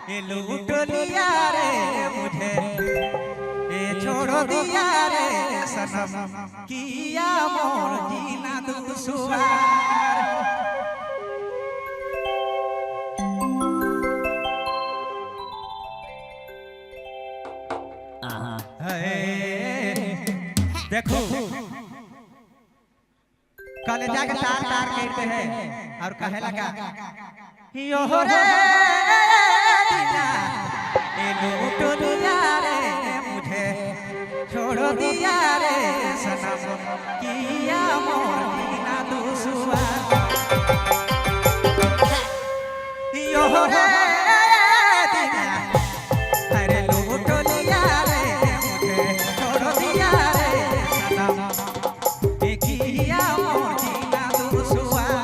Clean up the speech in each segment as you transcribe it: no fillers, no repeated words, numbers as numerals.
ये लूट लिया रे मुझे, ये छोड़ दिया रे सनम, किया मोर जीना दुश्वार। देखो कल जाके तार तार कहते हैं और कहे लगा यो रे दिया, ये लूट लिया रे मुझे, छोड़ दिया रे सनम, किया मोर जीना दुश्वार। यो रे दिया, अरे लूट लिया रे मुझे, छोड़ दिया रे सनम, किया मोर जीना दुश्वार।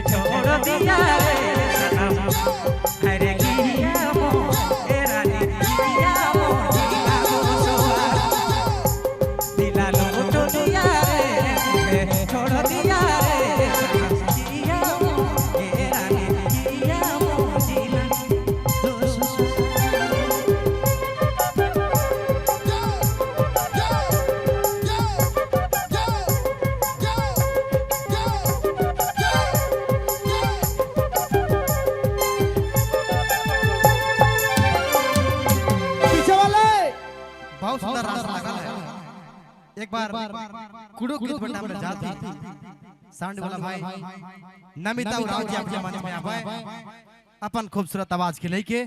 छोड़ दिया रे सनम, अरे किया मोर ए रानी, किया मोर जीना दुश्वार। दिला लूट लिया रे मुझे, छोड़ दिया एक बार कुड़ो गीत बटा में जाती साउंड वाला भाई नमिता उराव जी आपके मंच में आवे अपन खूबसूरत आवाज के लेके